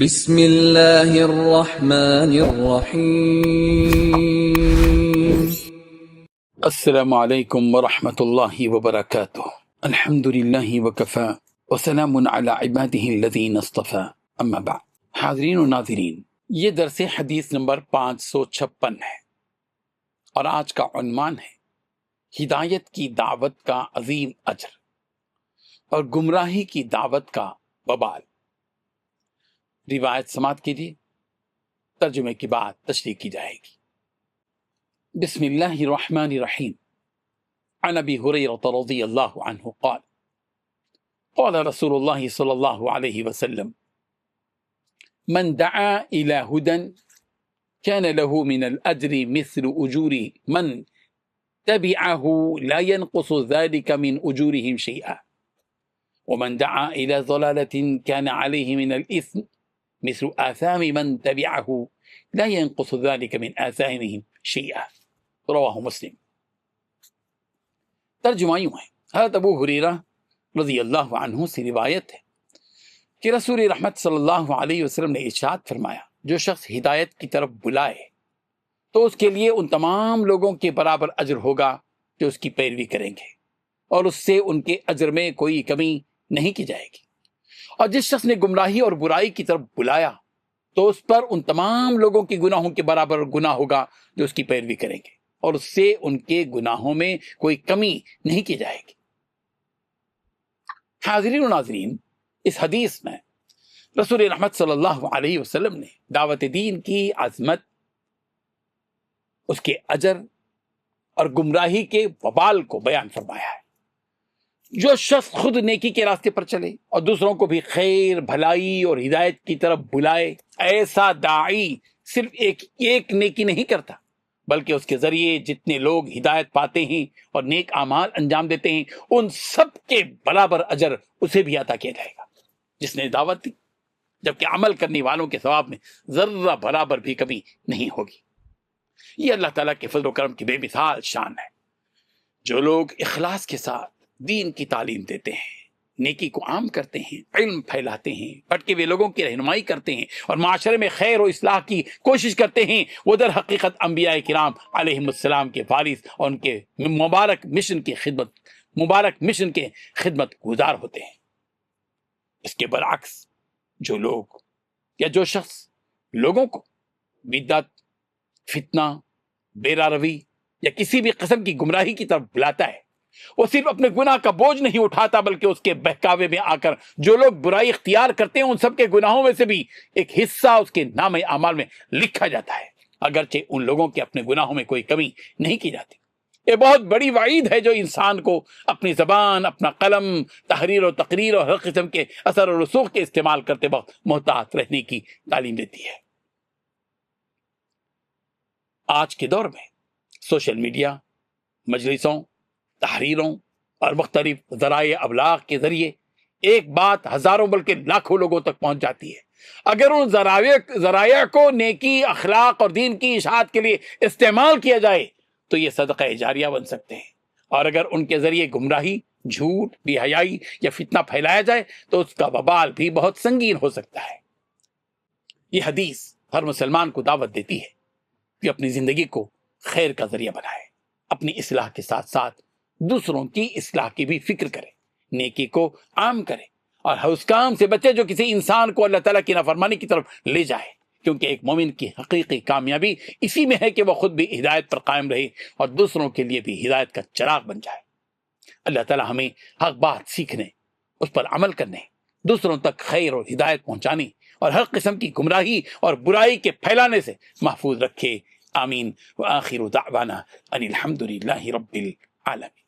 بسم اللہ الرحمن الرحیم۔ السلام علیکم ورحمۃ اللہ وبرکاتہ۔ الحمد للہ وکفی وسلام علی عبادہ الذین اصطفی، اما بعد۔ حاضرین و ناظرین، یہ درس حدیث نمبر 556 ہے اور آج کا عنوان ہے ہدایت کی دعوت کا عظیم اجر اور گمراہی کی دعوت کا وبال۔ روایت سماعت کیجیے، ترجمے کے بعد تشریح کی جائے گی۔ بسم اللہ الرحمن الرحیم۔ عن ابی ہریرہ رضی اللہ عنہ قال قال رسول اللہ صلی اللہ علیہ وسلم من دعا الى هدى كان له من الاجر مثل اجور من تبعه لا ينقص ذلك من اجورهم شيئا ومن دعا الى ضلالة كان عليه من الاثم مثل آثام من تبعه لا ينقص ذلك من آثامهم شيئا رواہ مسلم۔ ترجمہ یوں ہے، حضرت ابو ہریرہ رضی اللہ عنہ سے روایت ہے کہ رسول رحمت صلی اللہ علیہ وسلم نے ارشاد فرمایا، جو شخص ہدایت کی طرف بلائے تو اس کے لیے ان تمام لوگوں کے برابر اجر ہوگا جو اس کی پیروی کریں گے، اور اس سے ان کے اجر میں کوئی کمی نہیں کی جائے گی۔ اور جس شخص نے گمراہی اور برائی کی طرف بلایا تو اس پر ان تمام لوگوں کے گناہوں کے برابر گناہ ہوگا جو اس کی پیروی کریں گے، اور اس سے ان کے گناہوں میں کوئی کمی نہیں کی جائے گی۔ حاضرین و ناظرین، اس حدیث میں رسول رحمت صلی اللہ علیہ وسلم نے دعوت دین کی عظمت، اس کے اجر اور گمراہی کے وبال کو بیان فرمایا ہے۔ جو شخص خود نیکی کے راستے پر چلے اور دوسروں کو بھی خیر، بھلائی اور ہدایت کی طرف بلائے، ایسا داعی صرف ایک نیکی نہیں کرتا، بلکہ اس کے ذریعے جتنے لوگ ہدایت پاتے ہیں اور نیک اعمال انجام دیتے ہیں، ان سب کے برابر اجر اسے بھی عطا کیا جائے گا جس نے دعوت دی، جبکہ عمل کرنے والوں کے ثواب میں ذرہ برابر بھی کمی نہیں ہوگی۔ یہ اللہ تعالیٰ کے فضل و کرم کی بے مثال شان ہے۔ جو لوگ اخلاص کے ساتھ دین کی تعلیم دیتے ہیں، نیکی کو عام کرتے ہیں، علم پھیلاتے ہیں، بھٹکے ہوئے لوگوں کی رہنمائی کرتے ہیں اور معاشرے میں خیر و اصلاح کی کوشش کرتے ہیں، وہ در حقیقت انبیاء کرام علیہم السلام کے وارث اور ان کے مبارک مشن کے خدمت گزار ہوتے ہیں۔ اس کے برعکس جو لوگ یا جو شخص لوگوں کو بدعت، فتنہ، بیرا روی یا کسی بھی قسم کی گمراہی کی طرف بلاتا ہے، وہ صرف اپنے گناہ کا بوجھ نہیں اٹھاتا، بلکہ اس کے بہکاوے میں آ کر جو لوگ برائی اختیار کرتے ہیں ان سب کے گناہوں میں سے بھی ایک حصہ اس کے نام اعمال میں لکھا جاتا ہے، اگرچہ ان لوگوں کے اپنے گناہوں میں کوئی کمی نہیں کی جاتی۔ یہ بہت بڑی وعید ہے جو انسان کو اپنی زبان، اپنا قلم، تحریر و تقریر اور ہر قسم کے اثر و رسوخ کے استعمال کرتے وقت محتاط رہنے کی تعلیم دیتی ہے۔ آج کے دور میں سوشل میڈیا، مجلسوں، تحریروں اور مختلف ذرائع ابلاغ کے ذریعے ایک بات ہزاروں بلکہ لاکھوں لوگوں تک پہنچ جاتی ہے۔ اگر ان ذرائع کو نیکی، اخلاق اور دین کی اشاعت کے لیے استعمال کیا جائے تو یہ صدقہ جاریہ بن سکتے ہیں، اور اگر ان کے ذریعے گمراہی، جھوٹ، بے حیائی یا فتنہ پھیلایا جائے تو اس کا وبال بھی بہت سنگین ہو سکتا ہے۔ یہ حدیث ہر مسلمان کو دعوت دیتی ہے کہ اپنی زندگی کو خیر کا ذریعہ بنائے، اپنی اصلاح کے ساتھ ساتھ دوسروں کی اصلاح کی بھی فکر کرے، نیکی کو عام کرے اور اس کام سے بچے جو کسی انسان کو اللہ تعالیٰ کی نافرمانی کی طرف لے جائے، کیونکہ ایک مومن کی حقیقی کامیابی اسی میں ہے کہ وہ خود بھی ہدایت پر قائم رہے اور دوسروں کے لیے بھی ہدایت کا چراغ بن جائے۔ اللہ تعالیٰ ہمیں حق بات سیکھنے، اس پر عمل کرنے، دوسروں تک خیر اور ہدایت پہنچانے اور ہر قسم کی گمراہی اور برائی کے پھیلانے سے محفوظ رکھے، آمین۔ وآخر دعوانا ان الحمد للہ رب العالمین۔